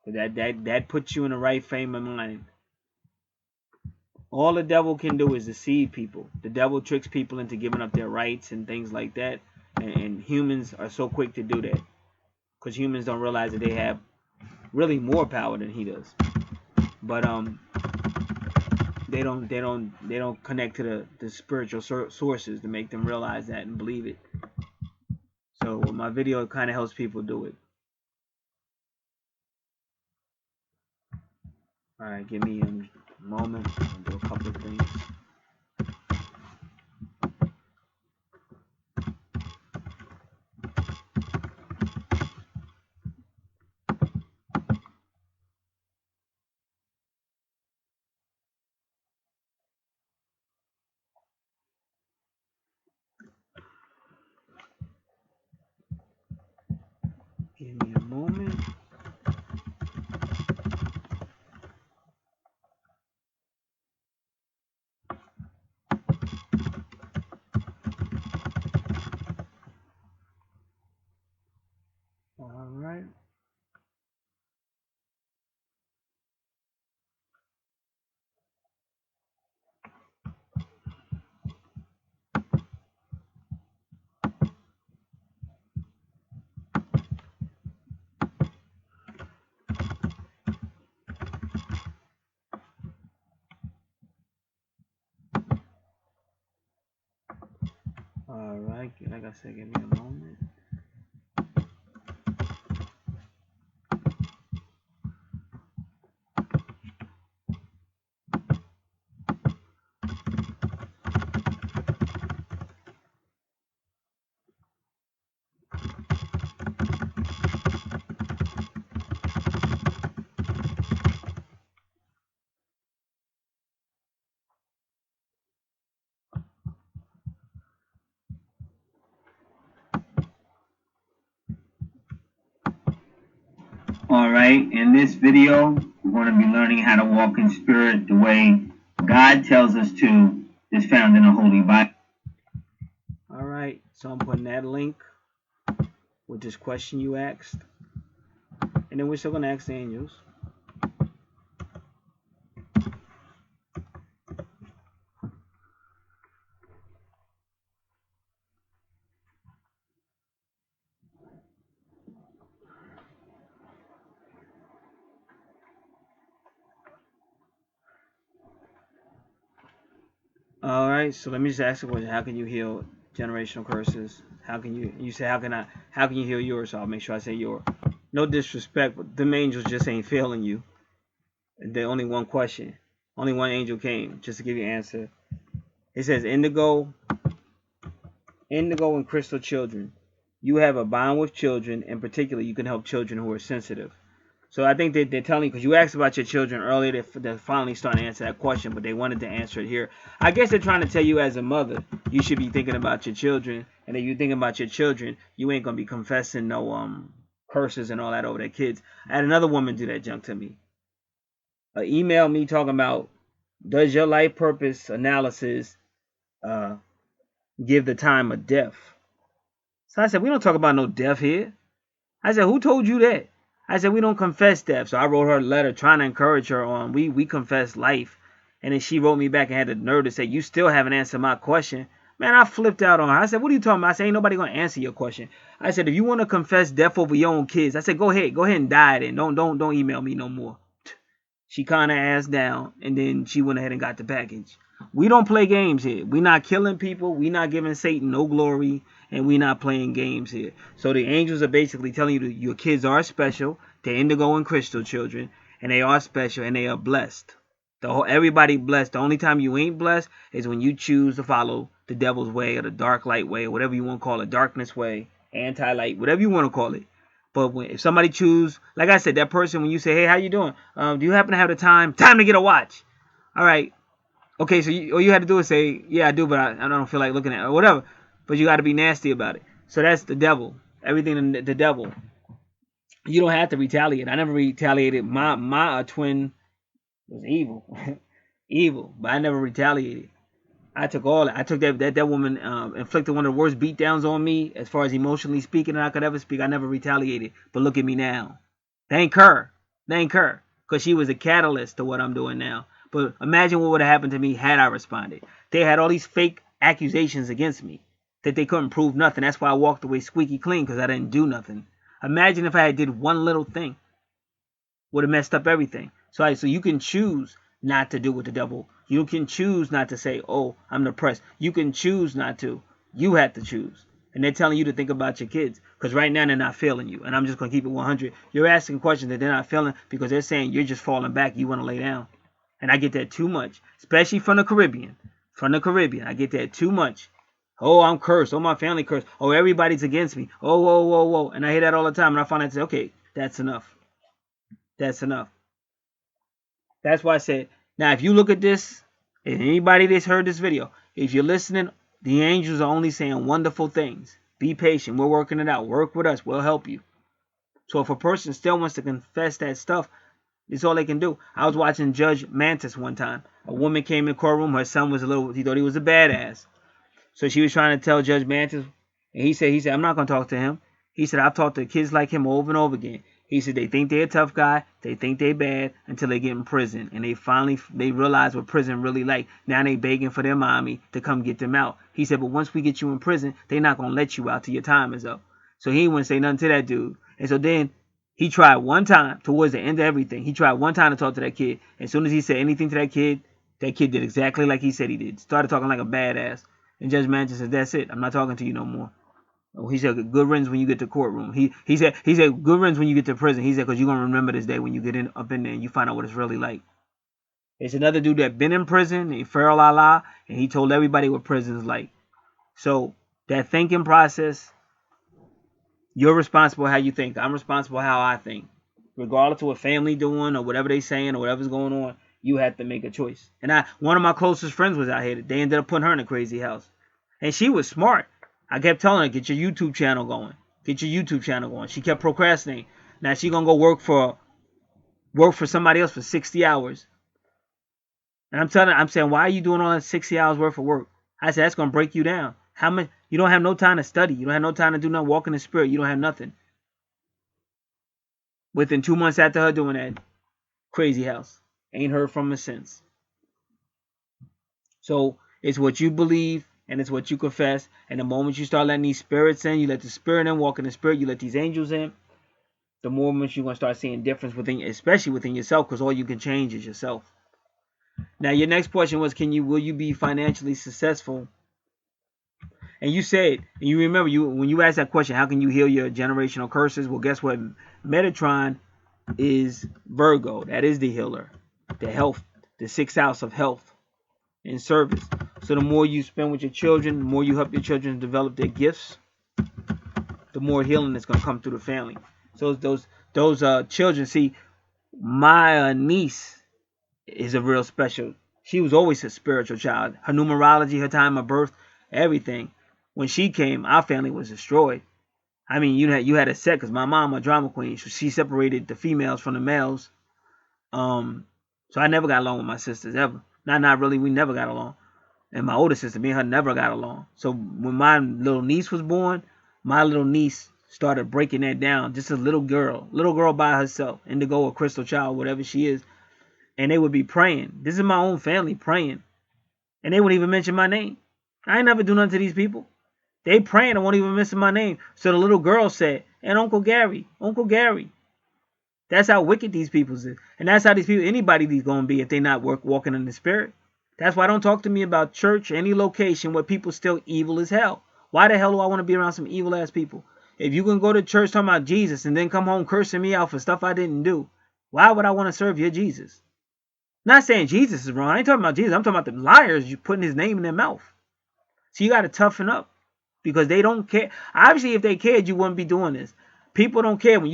That puts you in the right frame of mind. All the devil can do is deceive people. The devil tricks people into giving up their rights and things like that. And humans are so quick to do that. Because humans don't realize that they have really more power than he does. But they don't connect to the spiritual sources to make them realize that and believe it. So my video kind of helps people do it. All right, give me a moment. I'll do a couple of things. Give me a moment. All right. All right. Like I said, give me a moment. Alright, in this video, we're going to be learning how to walk in spirit the way God tells us to, is found in the Holy Bible. Alright, so I'm putting that link with this question you asked. And then we're still going to ask the angels. Alright, so let me just ask a question. How can you heal generational curses? How can you say how can you heal yours? So I'll make sure I say yours. No disrespect, but them angels just ain't failing you. There's only one question. Only one angel came just to give you an answer. It says indigo and crystal children. You have a bond with children. In particular, you can help children who are sensitive. So I think they're telling you, because you asked about your children earlier, they're finally starting to answer that question, but they wanted to answer it here. I guess they're trying to tell you as a mother, you should be thinking about your children, and if you're thinking about your children, you ain't going to be confessing no curses and all that over their kids. I had another woman do that junk to me. Email me talking about, does your life purpose analysis give the time of death? So I said, we don't talk about no death here. I said, who told you that? I said, we don't confess death. So I wrote her a letter trying to encourage her on, we confess life. And then she wrote me back and had the nerve to say, you still haven't answered my question. Man, I flipped out on her. I said, what are you talking about? I said, ain't nobody going to answer your question. I said, if you want to confess death over your own kids, I said, go ahead and die then. Don't email me no more. She kind of asked down, and then she went ahead and got the package. We don't play games here. We're not killing people. We're not giving Satan no glory, and we're not playing games here. So the angels are basically telling you that your kids are special. They're indigo and crystal children, and they are special, and they are blessed. Everybody blessed. The only time you ain't blessed is when you choose to follow the devil's way or the dark light way, or whatever you want to call it, darkness way, anti-light, whatever you want to call it. But if somebody choose, like I said, that person, when you say, hey, how you doing? Do you happen to have the time to get a watch? All right. Okay, so all you had to do is say, yeah, I do, but I don't feel like looking at it, or whatever. But you got to be nasty about it. So that's the devil. Everything the devil. You don't have to retaliate. I never retaliated. My twin was evil. Evil. But I never retaliated. I took all that. I took that woman inflicted one of the worst beatdowns on me as far as emotionally speaking that I could ever speak. I never retaliated. But look at me now. Thank her. Because she was a catalyst to what I'm doing now. But imagine what would have happened to me had I responded. They had all these fake accusations against me that they couldn't prove nothing. That's why I walked away squeaky clean, because I didn't do nothing. Imagine if I had did one little thing. Would have messed up everything. So you can choose not to do what the devil. You can choose not to say, oh, I'm depressed. You can choose not to. You have to choose. And they're telling you to think about your kids. Because right now they're not feeling you. And I'm just going to keep it 100. You're asking questions that they're not feeling because they're saying you're just falling back. You want to lay down. And I get that too much. Especially from the Caribbean. From the Caribbean. I get that too much. Oh, I'm cursed. Oh, my family cursed. Oh, everybody's against me. Oh, whoa, whoa, whoa. And I hear that all the time. And I find out, okay, that's enough. That's enough. That's why I said, now if you look at this, and anybody that's heard this video, if you're listening, the angels are only saying wonderful things. Be patient. We're working it out. Work with us. We'll help you. So if a person still wants to confess that stuff, it's all they can do. I was watching Judge Mantis one time. A woman came in the courtroom. Her son was he thought he was a badass. So she was trying to tell Judge Mantis, and he said, I'm not going to talk to him. He said, I've talked to kids like him over and over again. He said, they think they're a tough guy. They think they're bad until they get in prison. And they realize what prison really like. Now they begging for their mommy to come get them out. He said, but once we get you in prison, they're not going to let you out till your time is up. So he wouldn't say nothing to that dude. And so then he tried one time towards the end of everything. He tried one time to talk to that kid. As soon as he said anything to that kid did exactly like he said he did. Started talking like a badass. And Judge Mantis said, that's it. I'm not talking to you no more. He said, good riddance when you get to courtroom. He said, good riddance when you get to prison. He said, because you're going to remember this day when you get up in there and you find out what it's really like. There's another dude that been in prison, named Farrell Allah, and he told everybody what prison's like. So that thinking process, you're responsible how you think. I'm responsible how I think. Regardless of what family doing or whatever they saying or whatever's going on, you have to make a choice. And one of my closest friends was out here. They ended up putting her in a crazy house. And she was smart. I kept telling her, get your YouTube channel going. Get your YouTube channel going. She kept procrastinating. Now she gonna go work for somebody else for 60 hours. And I'm saying, why are you doing all that 60 hours worth of work? I said, that's gonna break you down. How much? You don't have no time to study. You don't have no time to do nothing. Walk in the spirit. You don't have nothing. Within 2 months after her doing that, crazy house. Ain't heard from her since. So it's what you believe. And it's what you confess. And the moment you start letting these spirits in, you let the spirit in, walk in the spirit, you let these angels in, the moment you're going to start seeing difference within, especially within yourself, because all you can change is yourself. Now, your next question was, will you be financially successful? And you said, and you remember, when you asked that question, how can you heal your generational curses? Well, guess what? Metatron is Virgo. That is the healer. The health, the 6th house of health and service. So the more you spend with your children, the more you help your children develop their gifts, the more healing is going to come through the family. So those children, see, my niece is a real special. She was always a spiritual child. Her numerology, her time of birth, everything. When she came, our family was destroyed. I mean, you had a set because my mom, a drama queen, so she separated the females from the males. So I never got along with my sisters ever. Not really. We never got along. And my older sister, me and her never got along. So when my little niece was born, my little niece started breaking that down. Just a little girl by herself, indigo or crystal child, whatever she is. And they would be praying. This is my own family praying. And they wouldn't even mention my name. I ain't never do nothing to these people. They praying and won't even mention my name. So the little girl said, and Uncle Gary. That's how wicked these people is. And that's how these people, anybody's going to be if they not walking in the spirit. That's why don't talk to me about church or any location where people still evil as hell. Why the hell do I want to be around some evil ass people? If you can go to church talking about Jesus and then come home cursing me out for stuff I didn't do, why would I want to serve your Jesus? Not saying Jesus is wrong. I ain't talking about Jesus. I'm talking about the liars you putting his name in their mouth. So you got to toughen up because they don't care. Obviously, if they cared, you wouldn't be doing this. People don't care when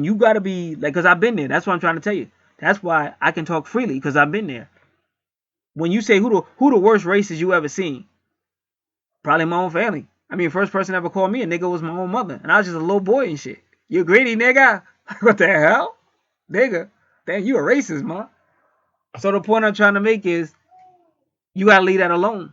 you got to be like, because I've been there. That's what I'm trying to tell you. That's why I can talk freely because I've been there. When you say who the worst racist you ever seen, probably my own family. I mean, first person ever called me a nigga was my own mother, and I was just a little boy and shit. You greedy nigga? What the hell, nigga? Damn, you a racist, man. So the point I'm trying to make is, you gotta leave that alone.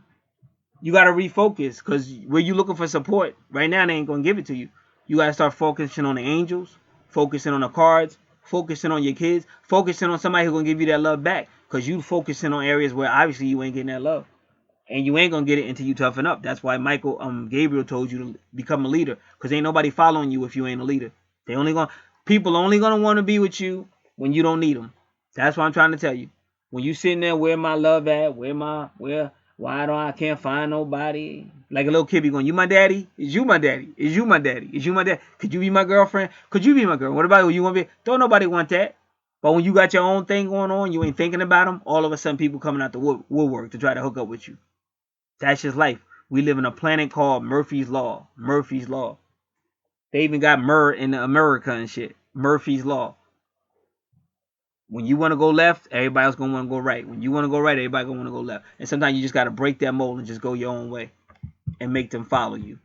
You gotta refocus, cause where you looking for support right now, they ain't gonna give it to you. You gotta start focusing on the angels, focusing on the cards, focusing on your kids, focusing on somebody who's gonna give you that love back. Because you focusing on areas where obviously you ain't getting that love. And you ain't going to get it until you toughen up. That's why Gabriel told you to become a leader. Because ain't nobody following you if you ain't a leader. People only going to want to be with you when you don't need them. That's what I'm trying to tell you. When you sitting there, where my love at? Why don't I can't find nobody? Like a little kid be going, you my daddy? Is you my daddy? Is you my daddy? Is you my dad? Could you be my girlfriend? Could you be my girl? What about you want to be? Don't nobody want that. But when you got your own thing going on, you ain't thinking about them, all of a sudden people coming out the woodwork to try to hook up with you. That's just life. We live in a planet called Murphy's Law. Murphy's Law. They even got myrrh in America and shit. Murphy's Law. When you want to go left, everybody else gonna want to go right. When you want to go right, everybody gonna want to go left. And sometimes you just gotta break that mold and just go your own way and make them follow you.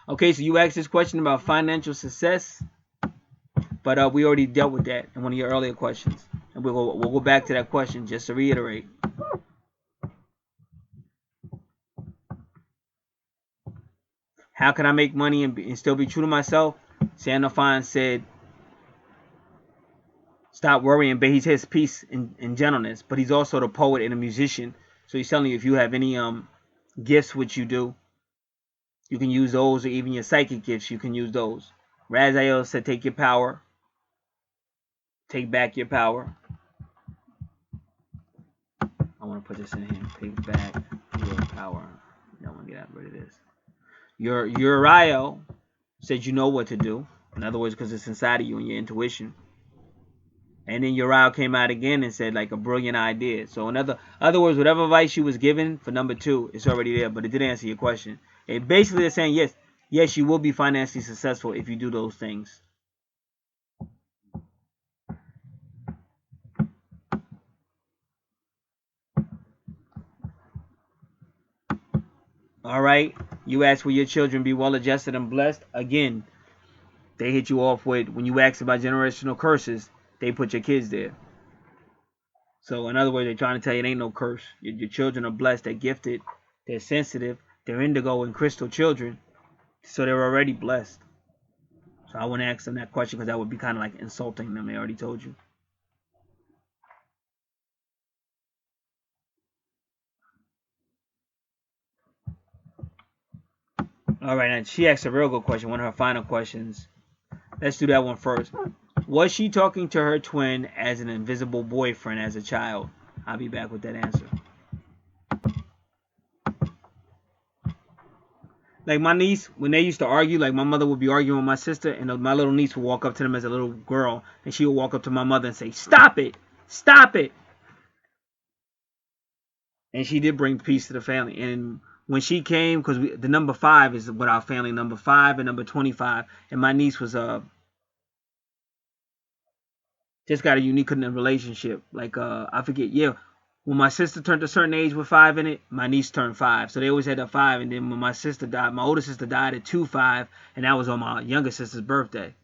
Okay, so you asked this question about financial success, but we already dealt with that in one of your earlier questions, and we'll go back to that question just to reiterate. How can I make money and still be true to myself? Samuel Fine said, stop worrying, but he has peace and gentleness. But he's also the poet and a musician. So he's telling you, if you have any gifts which you do, you can use those, or even your psychic gifts, you can use those. Raziel said, take your power. Take back your power. I want to put this in here. Take back your power. I don't want to get rid of this. Your Uriel said you know what to do. In other words, because it's inside of you and your intuition. And then Uriel came out again and said like a brilliant idea. So in other words, whatever advice you was given for number 2, it's already there, but it didn't answer your question. It basically is saying yes, you will be financially successful if you do those things. All right. You asked will your children be well adjusted and blessed? Again, they hit you off with, when you ask about generational curses, they put your kids there. So in other words, they're trying to tell you it ain't no curse. Your children are blessed. They're gifted. They're sensitive. They're indigo and crystal children. So they're already blessed. So I wouldn't ask them that question because that would be kind of like insulting them. They already told you. All right, and she asked a real good question, one of her final questions. Let's do that one first. Was she talking to her twin as an invisible boyfriend as a child? I'll be back with that answer. Like my niece, when they used to argue, like my mother would be arguing with my sister, and my little niece would walk up to them as a little girl, and she would walk up to my mother and say, "Stop it! Stop it!" And she did bring peace to the family. And when she came, because the number 5 is what our family, number 5 and number 25, and my niece was just got a unique relationship. Like I forget, when my sister turned a certain age with 5 in it, my niece turned 5. So they always had a 5. And then when my sister died, my older sister died at 2-5, and that was on my younger sister's birthday.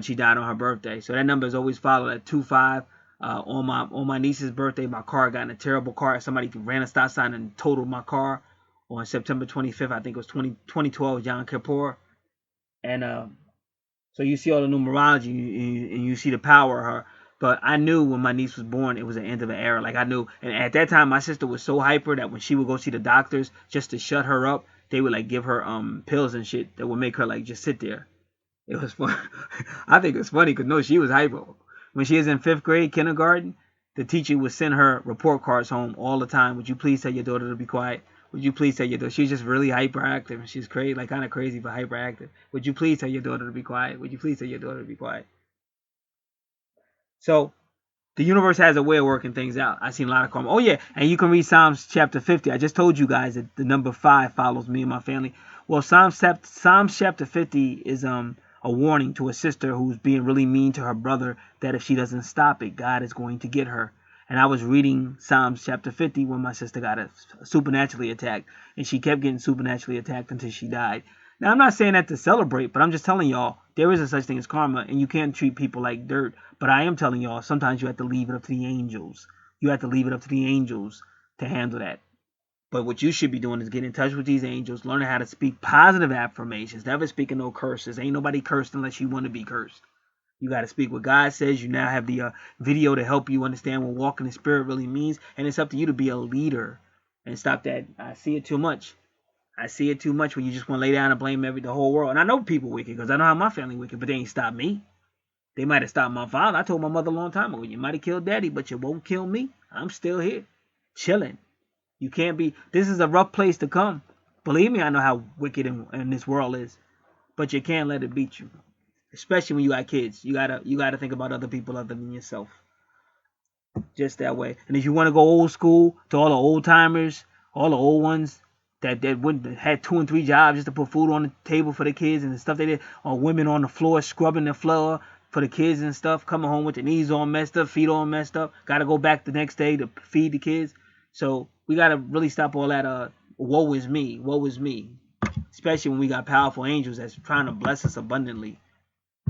She died on her birthday. So that number is always followed at 2-5. On my niece's birthday, my car got in a terrible car. Somebody ran a stop sign and totaled my car on September 25th. I think it was 2012, Yom Kippur. And so you see all the numerology and you see the power of her. But I knew when my niece was born, it was the end of an era. Like I knew. And at that time, my sister was so hyper that when she would go see the doctors just to shut her up, they would like give her pills and shit that would make her like just sit there. It was fun. I think it's funny because no, she was hyper. When she was in 5th grade, kindergarten, the teacher would send her report cards home all the time. Would you please tell your daughter to be quiet? Would you please tell your daughter? She's just really hyperactive. She's crazy, like kind of crazy, but hyperactive. Would you please tell your daughter to be quiet? Would you please tell your daughter to be quiet? So the universe has a way of working things out. I've seen a lot of karma. Oh yeah, and you can read Psalms chapter 50. I just told you guys that the number 5 follows me and my family. Well, Psalms chapter 50 is a warning to a sister who's being really mean to her brother, that if she doesn't stop it, God is going to get her. And I was reading Psalms chapter 50 when my sister got supernaturally attacked, and she kept getting supernaturally attacked until she died. Now, I'm not saying that to celebrate, but I'm just telling y'all, there is a such thing as karma, and you can't treat people like dirt. But I am telling y'all, sometimes you have to leave it up to the angels. You have to leave it up to the angels to handle that. But what you should be doing is get in touch with these angels, learning how to speak positive affirmations, never speaking no curses. Ain't nobody cursed unless you want to be cursed. You got to speak what God says. You now have the video to help you understand what walking in spirit really means. And it's up to you to be a leader and stop that. I see it too much. I see it too much when you just want to lay down and blame the whole world. And I know people wicked because I know how my family wicked, but they ain't stop me. They might have stopped my father. I told my mother a long time ago, you might have killed daddy, but you won't kill me. I'm still here, chilling. You can't be. This is a rough place to come. Believe me, I know how wicked in this world is. But you can't let it beat you. Especially when you got kids. You gotta think about other people other than yourself. Just that way. And if you want to go old school, to all the old timers, all the old ones that had 2 and 3 jobs just to put food on the table for the kids and the stuff they did, or women on the floor scrubbing the floor for the kids and stuff, coming home with their knees all messed up, feet all messed up, gotta go back the next day to feed the kids. So we gotta really stop all that woe is me, woe is me. Especially when we got powerful angels that's trying to bless us abundantly.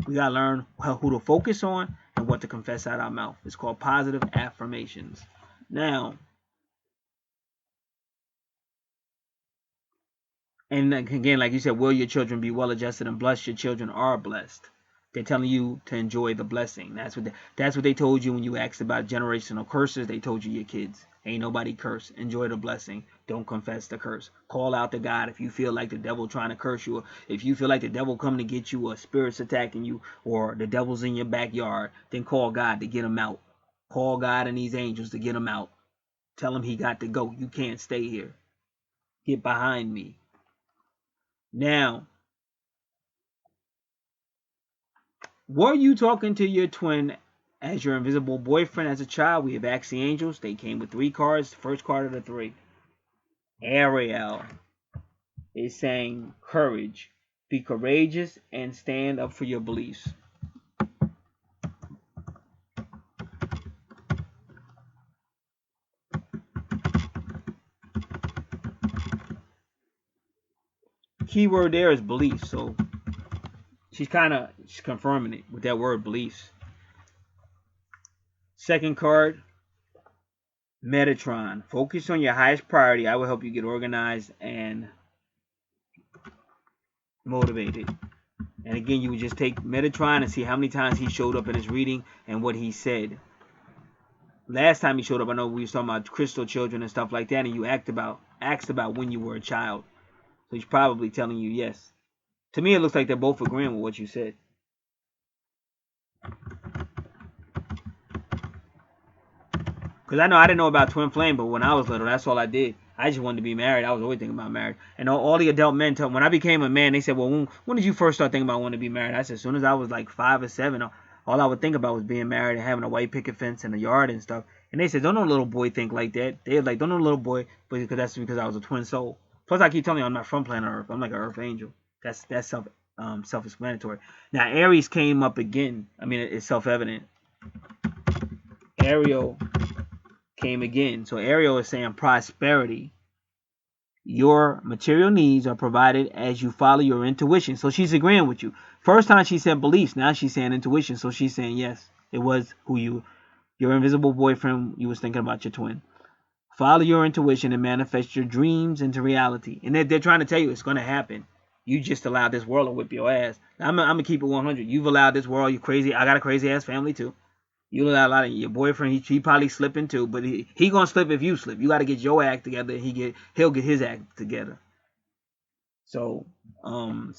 We gotta learn who to focus on and what to confess out our mouth. It's called positive affirmations. Now, and again, like you said, will your children be well adjusted and blessed? Your children are blessed. They're telling you to enjoy the blessing. That's what they told you when you asked about generational curses. They told you your kids. Ain't nobody curse. Enjoy the blessing. Don't confess the curse. Call out to God if you feel like the devil trying to curse you. Or if you feel like the devil coming to get you, or spirits attacking you, or the devil's in your backyard, then call God to get him out. Call God and these angels to get him out. Tell him he got to go. You can't stay here. Get behind me. Now, were you talking to your twin as your invisible boyfriend as a child? We have asked the angels. They came with 3 cards. First card of the 3. Ariel is saying courage. Be courageous and stand up for your beliefs. Keyword there is beliefs. So she's confirming it with that word beliefs. Second card, Metatron. Focus on your highest priority. I will help you get organized and motivated. And again, you would just take Metatron and see how many times he showed up in his reading and what he said. Last time he showed up, I know we were talking about crystal children and stuff like that, and you asked about when you were a child. So he's probably telling you yes. To me, it looks like they're both agreeing with what you said. Because I know I didn't know about twin flame, but when I was little, that's all I did. I just wanted to be married. I was always thinking about marriage. And all the adult men tell me, when I became a man, they said, well, when did you first start thinking about wanting to be married? I said, as soon as I was like 5 or 7, all I would think about was being married and having a white picket fence in the yard and stuff. And they said, don't no little boy think like that. They're like, don't no little boy, because that's because I was a twin soul. Plus, I keep telling you, I'm not from planet Earth. I'm like an Earth angel. That's self-explanatory. Now, Aries came up again. I mean, it's self-evident. Ariel came again. So Ariel is saying prosperity. Your material needs are provided as you follow your intuition. So she's agreeing with you. First time she said beliefs. Now she's saying intuition. So she's saying yes, it was your invisible boyfriend. You was thinking about your twin. Follow your intuition and manifest your dreams into reality. And they're trying to tell you it's going to happen. You just allowed this world to whip your ass. I'm going to keep it 100. You've allowed this world. You crazy. I got a crazy ass family too. You allow a lot of your boyfriend. He probably slipping too, but he gonna slip if you slip. You got to get your act together. He'll get his act together. So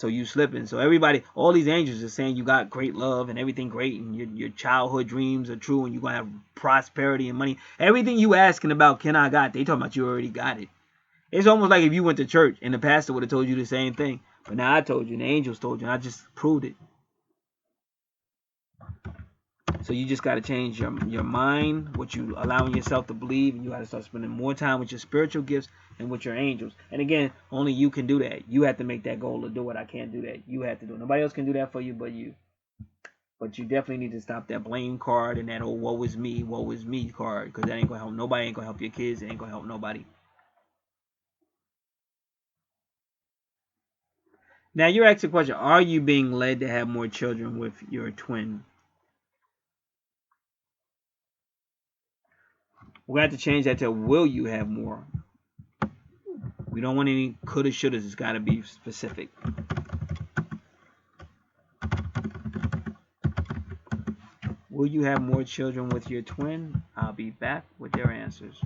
you slipping. So everybody, all these angels are saying you got great love and everything great, and your childhood dreams are true, and you're gonna have prosperity and money. Everything you asking about, can I got? They talking about you already got it. It's almost like if you went to church and the pastor would have told you the same thing, but now I told you, and the angels told you, and I just proved it. So you just got to change your mind, what you allowing yourself to believe, and you got to start spending more time with your spiritual gifts and with your angels. And again, only you can do that. You have to make that goal to do it. I can't do that. You have to do it. Nobody else can do that for you but you. But you definitely need to stop that blame card and that woe is me card, because that ain't going to help nobody. Ain't going to help your kids. It ain't going to help nobody. Now you're asking the question, are you being led to have more children with your twin? We're going to have to change that to will you have more? We don't want any coulda, shouldas. It's got to be specific. Will you have more children with your twin? I'll be back with their answers.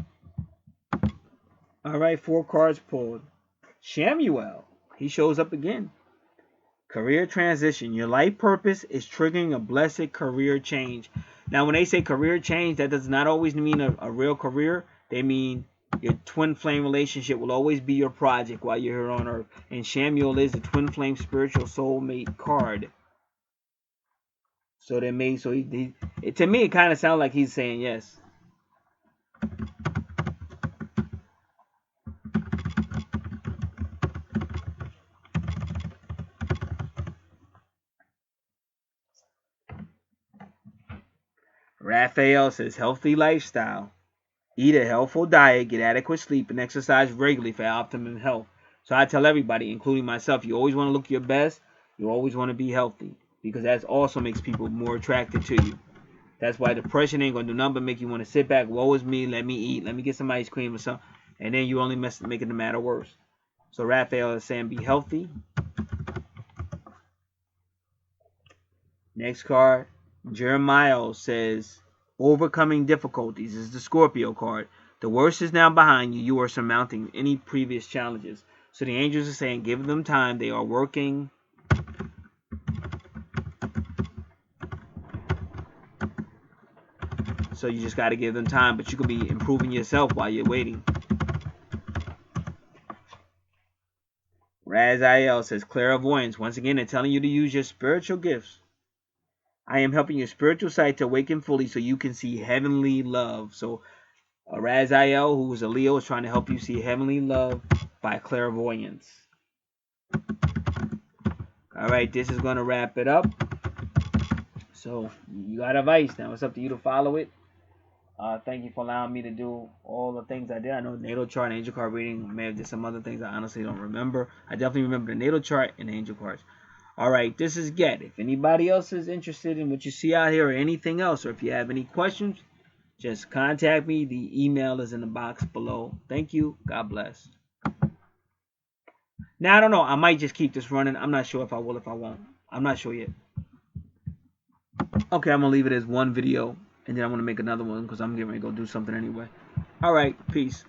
All right, 4 cards pulled. Shamuel, he shows up again. Career transition. Your life purpose is triggering a blessed career change. Now, when they say career change, that does not always mean a real career. They mean your twin flame relationship will always be your project while you're here on Earth. And Shamuel is the twin flame spiritual soulmate card. So to me, it kind of sounds like he's saying yes. Raphael says healthy lifestyle. Eat a healthful diet, get adequate sleep, and exercise regularly for optimum health. So I tell everybody, including myself, you always want to look your best. You always want to be healthy because that also makes people more attracted to you. That's why depression ain't going to do nothing but make you want to sit back. Woe is me. Let me eat. Let me get some ice cream or something. And then you only making the matter worse. So Raphael is saying be healthy. Next card. Jeremiah says overcoming difficulties. This is the Scorpio card. The worst is now behind you. You are surmounting any previous challenges. So the angels are saying give them time. They are working. So you just got to give them time. But you could be improving yourself while you're waiting. Raziel says clairvoyance. Once again, they're telling you to use your spiritual gifts. I am helping your spiritual sight to awaken fully so you can see heavenly love. So Raziel, who is a Leo, is trying to help you see heavenly love by clairvoyance. All right, this is going to wrap it up. So you got advice now. It's up to you to follow it. Thank you for allowing me to do all the things I did. I know natal chart and angel card reading. May have did some other things I honestly don't remember. I definitely remember the natal chart and the angel cards. All right, this is Get. If anybody else is interested in what you see out here or anything else, or if you have any questions, just contact me. The email is in the box below. Thank you. God bless. Now, I don't know. I might just keep this running. I'm not sure if I will, if I won't. I'm not sure yet. Okay, I'm going to leave it as one video, and then I'm going to make another one because I'm getting ready to go do something anyway. All right, peace.